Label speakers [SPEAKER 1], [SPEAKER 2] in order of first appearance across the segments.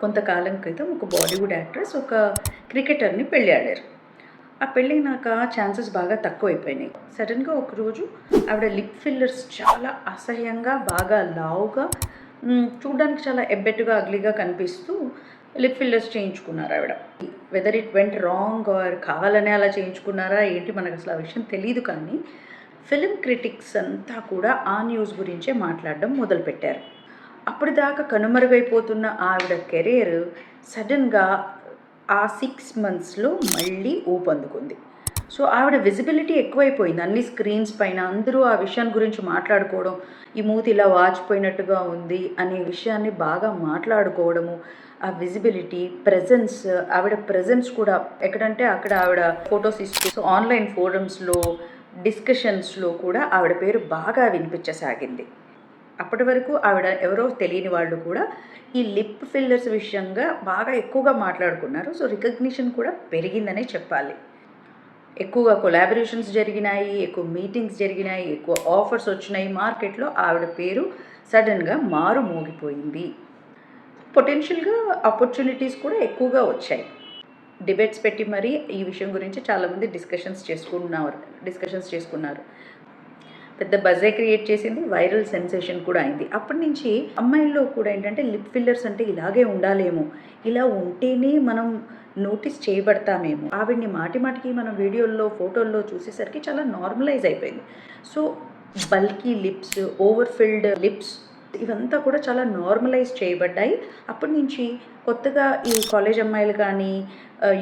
[SPEAKER 1] కొంతకాలం క్రితం ఒక బాలీవుడ్ యాక్ట్రెస్ ఒక క్రికెటర్ని పెళ్ళాడారు. ఆ పెళ్ళైనాక ఛాన్సెస్ బాగా తక్కువైపోయినాయి. సడన్గా ఒకరోజు ఆవిడ లిప్ ఫిల్లర్స్ చాలా అసహ్యంగా బాగా లావుగా చూడడానికి చాలా ఎబ్బెట్టుగా అగ్లీగా కనిపిస్తూ లిప్ ఫిల్లర్స్ చేయించుకున్నారు ఆవిడ. Whether it went wrong or కావాలనే అలా చేయించుకున్నారా ఏంటి మనకు అసలు ఆ విషయం తెలియదు. కానీ ఫిలిం క్రిటిక్స్ అంతా కూడా ఆ న్యూస్ గురించే మాట్లాడడం మొదలుపెట్టారు. అప్పటిదాకా కనుమరుగైపోతున్న ఆవిడ కెరీర్ సడన్గా ఆ 6 మంత్స్లో మళ్ళీ ఊపందుకుంది. సో ఆవిడ విజిబిలిటీ ఎక్కువైపోయింది అన్ని స్క్రీన్స్ పైన. అందరూ ఆ విషయం గురించి మాట్లాడుకోవడం, ఈ మూతి ఇలా వాచిపోయినట్టుగా ఉంది అనే విషయాన్ని బాగా మాట్లాడుకోవడము, ఆ విజిబిలిటీ, ప్రెజెన్స్, ఆవిడ ప్రెజెన్స్ కూడా ఎక్కడంటే అక్కడ ఆవిడ ఫొటోస్ ఇస్తూ ఆన్లైన్ ఫోరమ్స్లో, డిస్కషన్స్లో కూడా ఆవిడ పేరు బాగా వినిపించసాగింది. అప్పటి వరకు ఆవిడ ఎవరో తెలియని వాళ్ళు కూడా ఈ లిప్ ఫిల్లర్స్ విషయంగా బాగా ఎక్కువగా మాట్లాడుకున్నారు. సో రికగ్నిషన్ కూడా పెరిగిందనే చెప్పాలి. ఎక్కువగా కొలాబరేషన్స్ జరిగినాయి, ఎక్కువ మీటింగ్స్ జరిగినాయి, ఎక్కువ ఆఫర్స్ వచ్చినాయి. మార్కెట్లో ఆవిడ పేరు సడన్గా మారు మోగిపోయింది. పొటెన్షియల్గా ఆపర్చునిటీస్ కూడా ఎక్కువగా వచ్చాయి. డిబేట్స్ పెట్టి మరీ ఈ విషయం గురించి చాలామంది డిస్కషన్స్ చేసుకున్నారు. పెద్ద బజే క్రియేట్ చేసింది, వైరల్ సెన్సేషన్ కూడా అయింది. అప్పటి నుంచి అమ్మాయిల్లో కూడా ఏంటంటే లిప్ ఫిల్లర్స్ అంటే ఇలాగే ఉండాలేమో, ఇలా ఉంటేనే మనం నోటీస్ చేయబడతామేమో. ఆవిడ్ని మాటికి మనం వీడియోల్లో, ఫోటోల్లో చూసేసరికి చాలా నార్మలైజ్ అయిపోయింది. So bulky lips, over filled lips ఇవంతా కూడా చాలా నార్మలైజ్ చేయబడ్డాయి. అప్పటి నుంచి కొత్తగా ఈ కాలేజ్ అమ్మాయిలు కానీ,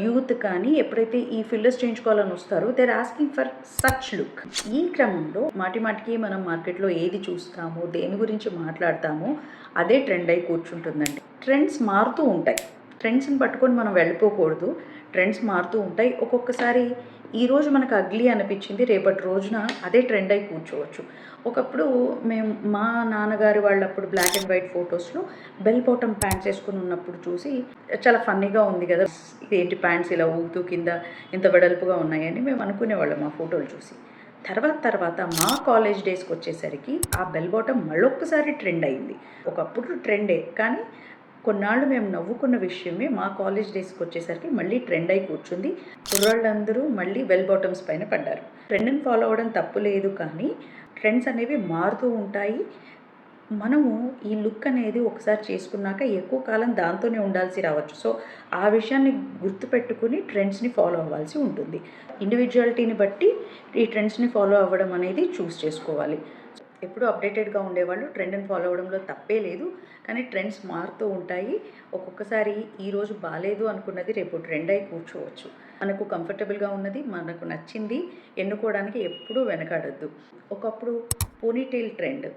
[SPEAKER 1] యూత్ కానీ ఎప్పుడైతే ఈ ఫిల్లర్స్ చేయించుకోవాలని వస్తారో they are asking for such look. ఈ క్రమంలో మాటికి మనం మార్కెట్లో ఏది చూస్తామో, దేని గురించి మాట్లాడతామో అదే ట్రెండ్ అయి కూర్చుంటుందండి. ట్రెండ్స్ మారుతూ ఉంటాయి. ట్రెండ్స్ని పట్టుకొని మనం వెళ్ళిపోకూడదు. ట్రెండ్స్ మారుతూ ఉంటాయి. ఒక్కొక్కసారి ఈరోజు మనకు అగ్లీ అనిపించింది, రేపటి రోజున అదే ట్రెండ్ అయి కూర్చోవచ్చు. ఒకప్పుడు మా నాన్నగారు వాళ్ళప్పుడు బ్లాక్ అండ్ వైట్ ఫొటోస్లో బెల్ బాటమ్ ప్యాంట్స్ వేసుకుని ఉన్నప్పుడు చూసి చాలా ఫన్నీగా ఉంది కదా, ఇదేంటి ప్యాంట్స్ ఇలా ఊగుతూ కింద ఇంత వెడల్పుగా ఉన్నాయని మేము అనుకునేవాళ్ళం ఆ ఫోటోలు చూసి. తర్వాత మా కాలేజ్ డేస్కి వచ్చేసరికి ఆ బెల్ బాటమ్ మళ్ళొక్కసారి ట్రెండ్ అయింది. ఒకప్పుడు ట్రెండే, కానీ కొన్నాళ్ళు మేము నవ్వుకున్న విషయమే మా కాలేజ్ డేస్కి వచ్చేసరికి మళ్ళీ ట్రెండ్ అయి కూర్చుంది. కుర్రాళ్ళందరూ మళ్ళీ బెల్ బాటమ్స్ పైన పడ్డారు. ట్రెండ్ని ఫాలో అవ్వడం తప్పు లేదు, కానీ ట్రెండ్స్ అనేవి మారుతూ ఉంటాయి. మనము ఈ లుక్ అనేది ఒకసారి చేసుకున్నాక ఎక్కువ కాలం దాంతోనే ఉండాల్సి రావచ్చు. సో ఆ విషయాన్ని గుర్తుపెట్టుకుని ట్రెండ్స్ని ఫాలో అవ్వాల్సి ఉంటుంది. ఇండివిజువాలిటీని బట్టి ఈ ట్రెండ్స్ని ఫాలో అవ్వడం అనేది చూస్ చేసుకోవాలి. ఎప్పుడూ అప్డేటెడ్గా ఉండేవాళ్ళు ట్రెండ్ని ఫాలో అవ్వడంలో తప్పే లేదు, కానీ ట్రెండ్స్ మారుతూ ఉంటాయి. ఒక్కొక్కసారీ ఈరోజు బాగాలేదు అనుకున్నది రేపు ట్రెండ్ అయి కూర్చోవచ్చు. మనకు కంఫర్టబుల్గా ఉన్నది, మనకు నచ్చింది ఎన్నుకోవడానికి ఎప్పుడూ వెనకాడద్దు. ఒకప్పుడు పోనీటైల్ ట్రెండ్,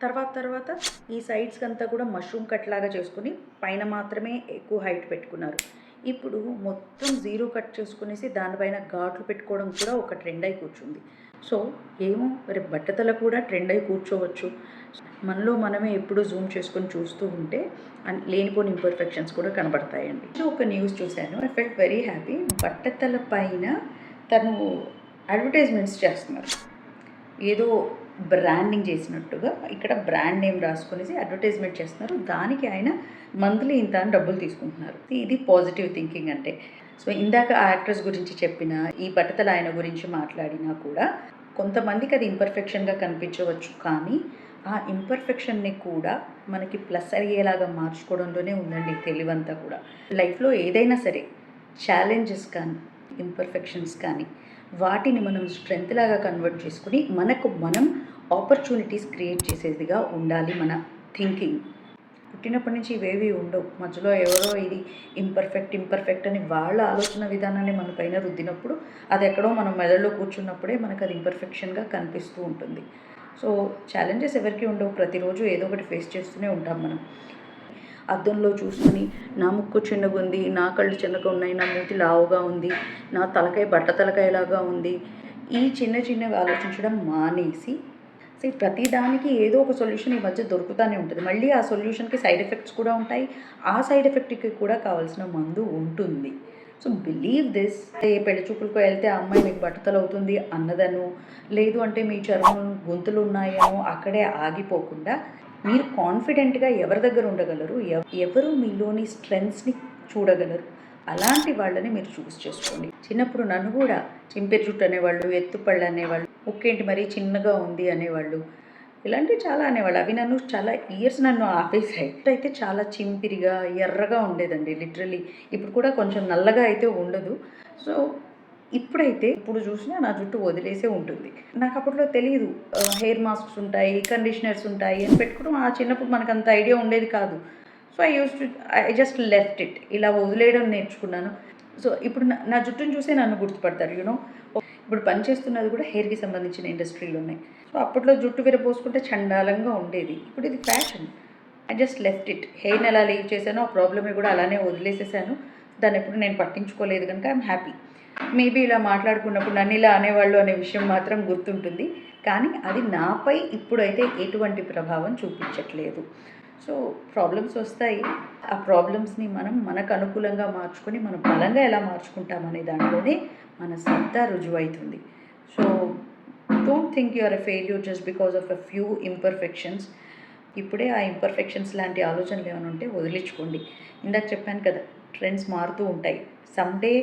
[SPEAKER 1] తర్వాత ఈ సైడ్స్కి అంతా కూడా మష్రూమ్ కట్ లాగా చేసుకుని పైన మాత్రమే ఎక్కువ హైట్ పెట్టుకున్నారు. ఇప్పుడు మొత్తం జీరో కట్ చేసుకునేసి దానిపైన ఘాట్లు పెట్టుకోవడం కూడా ఒక ట్రెండ్ అయి కూర్చుంది. సో ఏమో రేపు బట్టతల కూడా ట్రెండ్ అయి కూర్చోవచ్చు. మనలో మనమే ఎప్పుడు జూమ్ చేసుకొని చూస్తూ ఉంటే లేనిపోని ఇంపర్ఫెక్షన్స్ కూడా కనబడతాయండి. ఒక న్యూస్ చూశాను, ఐ ఫెల్ట్ వెరీ హ్యాపీ. బట్టతల పైన తను అడ్వర్టైజ్మెంట్స్ చేస్తున్నారు, ఏదో బ్రాండింగ్ చేసినట్టుగా ఇక్కడ బ్రాండ్ నేమ్ రాసుకునేసి అడ్వర్టైజ్మెంట్ చేస్తున్నారు. దానికి ఆయన మంత్లీ ఇంత అని డబ్బులు తీసుకుంటున్నారు. ఇది పాజిటివ్ థింకింగ్ అంటే. సో ఇందాక ఆ యాక్ట్రెస్ గురించి చెప్పిన, ఈ బట్టతల ఆయన గురించి మాట్లాడినా కూడా కొంతమందికి అది ఇంపర్ఫెక్షన్గా కనిపించవచ్చు, కానీ ఆ ఇంపర్ఫెక్షన్ని కూడా మనకి ప్లస్ అయ్యేలాగా మార్చుకోవడంలోనే ఉందండి తెలివంతా కూడా. లైఫ్లో ఏదైనా సరే ఛాలెంజెస్ కానీ, ఇంపర్ఫెక్షన్స్ కానీ వాటిని మనం స్ట్రెంత్ లాగా కన్వర్ట్ చేసుకుని మనకు మనం ఆపర్చునిటీస్ క్రియేట్ చేసేదిగా ఉండాలి మన థింకింగ్. పుట్టినప్పటి నుంచి ఇవేవి ఉండవు. మధ్యలో ఎవరో ఇది ఇంపర్ఫెక్ట్ అని వాళ్ళ ఆలోచన విధానాన్ని మన పైన రుద్దినప్పుడు అది ఎక్కడో మనం మెదడులో కూర్చున్నప్పుడే మనకు అది ఇంపర్ఫెక్షన్గా కనిపిస్తూ ఉంటుంది. సో ఛాలెంజెస్ ఎవరికి ఉండవు, ప్రతిరోజు ఏదో ఒకటి ఫేస్ చేస్తూనే ఉంటాం మనం. అద్దంలో చూసుకుని నా ముక్కు చిన్నగా ఉంది, నా కళ్ళు చిన్నగా ఉన్నాయి, నా మూతి లావుగా ఉంది, నా తలకాయ బట్ట తలకాయలాగా ఉంది, ఈ చిన్నవి ఆలోచించడం మానేసి ప్రతిదానికి ఏదో ఒక సొల్యూషన్ ఈ మధ్య దొరుకుతూనే ఉంటుంది. మళ్ళీ ఆ సొల్యూషన్కి సైడ్ ఎఫెక్ట్స్ కూడా ఉంటాయి. ఆ సైడ్ ఎఫెక్ట్కి కూడా కావాల్సిన మందు ఉంటుంది. So believe this. పెళ్లి చూపులకు వెళ్తే ఆ అమ్మాయి మీకు బట్టతలు అవుతుంది అన్నదను, లేదు అంటే మీ చర్మం గుంతలు ఉన్నాయేమో అక్కడే ఆగిపోకుండా మీరు కాన్ఫిడెంట్గా ఎవరి దగ్గర ఉండగలరు, ఎవరు మీలోని స్ట్రెంగ్స్ని చూడగలరు, అలాంటి వాళ్ళని మీరు చూస్ చేసుకోండి. చిన్నప్పుడు నన్ను కూడా చింపిరి జుట్టు అనేవాళ్ళు, ఎత్తుపళ్ళు అనేవాళ్ళు, ముక్కేంటి మరీ చిన్నగా ఉంది అనేవాళ్ళు, ఇలాంటివి చాలా అనేవాళ్ళు. అవి నన్ను చాలా ఇయర్స్ నన్ను ఆపేసాయి. అయితే చాలా చింపిరిగా ఎర్రగా ఉండేదండి లిటరలీ. ఇప్పుడు కూడా కొంచెం నల్లగా అయితే ఉండదు. సో ఇప్పుడు చూసినా నా జుట్టు వదిలేసే ఉంటుంది. నాకు అప్పట్లో తెలీదు హెయిర్ మాస్క్స్ ఉంటాయి, కండిషనర్స్ ఉంటాయి అని పెట్టుకోవడం. చిన్నప్పుడు మనకు అంత ఐడియా ఉండేది కాదు. So I just left it. ఇలా వదిలేయడం నేర్చుకున్నాను. సో ఇప్పుడు నా జుట్టుని చూసే నన్ను గుర్తుపడతారు. ఇప్పుడు పనిచేస్తున్నది కూడా హెయిర్కి సంబంధించిన ఇండస్ట్రీలు ఉన్నాయి. సో అప్పట్లో జుట్టు విరపోసుకుంటే చండాలంగా ఉండేది. ఇప్పుడు ఇది fashion. I just left it. హెయిర్ని ఎలా లీవ్ చేశానో ఆ ప్రాబ్లమ్ని కూడా అలానే వదిలేసేసాను. దాన్ని ఎప్పుడు నేను పట్టించుకోలేదు కనుక ఐఎమ్ హ్యాపీ. మేబీ ఇలా మాట్లాడుకున్నప్పుడు నన్ను ఇలా అనేవాళ్ళు అనే విషయం మాత్రం గుర్తుంటుంది. కానీ అది నాపై ఇప్పుడైతే ఎటువంటి ప్రభావం చూపించట్లేదు. సో ప్రాబ్లమ్స్ వస్తాయి. ఆ ప్రాబ్లమ్స్ని మనం మనకు అనుకూలంగా మార్చుకొని మనం బలంగా ఎలా మార్చుకుంటామనే దాంట్లోనే మన సత్తా రుజువవుతుంది. So don't think you are a failure just because of a few imperfections. ఇప్పుడే ఆ ఇంపర్ఫెక్షన్స్ లాంటి ఆలోచనలు ఏమైనా ఉంటే వదిలించుకోండి. ఇందాక చెప్పాను కదా, ట్రెండ్స్ మారుతూ ఉంటాయి. సమ్డే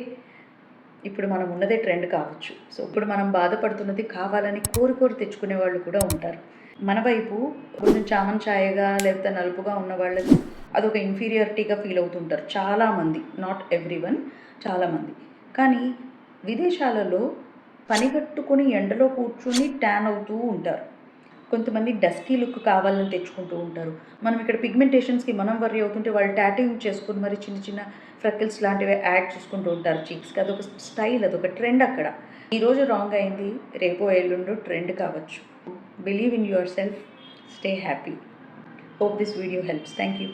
[SPEAKER 1] ఇప్పుడు మనం ఉన్నదే ట్రెండ్ కావచ్చు. సో ఇప్పుడు మనం బాధపడుతున్నది కావాలని కోరి తెచ్చుకునే వాళ్ళు కూడా ఉంటారు. మన వైపు కొంచెం చామన్ ఛాయగా లేకపోతే నలుపుగా ఉన్న వాళ్ళకి అదొక ఇన్ఫీరియారిటీగా ఫీల్ అవుతుంటారు చాలామంది. నాట్ ఎవ్రీ వన్, చాలామంది. కానీ విదేశాలలో పనిగట్టుకొని ఎండలో కూర్చుని ట్యాన్ అవుతూ ఉంటారు. కొంతమంది డస్కీ లుక్ కావాలని తెచ్చుకుంటూ ఉంటారు. మనం ఇక్కడ పిగ్మెంటేషన్స్కి మనం వర్రీ అవుతుంటే వాళ్ళు టాటూయింగ్ చేసుకుని మరి చిన్న చిన్న ఫ్రెకిల్స్ లాంటివి యాడ్ చేసుకుంటూ ఉంటారు చీక్స్కి. అదొక స్టైల్, అదొక ట్రెండ్ అక్కడ. ఈరోజు రాంగ్ అయింది, రేపో ఎల్లుండో ట్రెండ్ కావచ్చు. Believe in your self, stay happy. Hope this video helps. Thank you.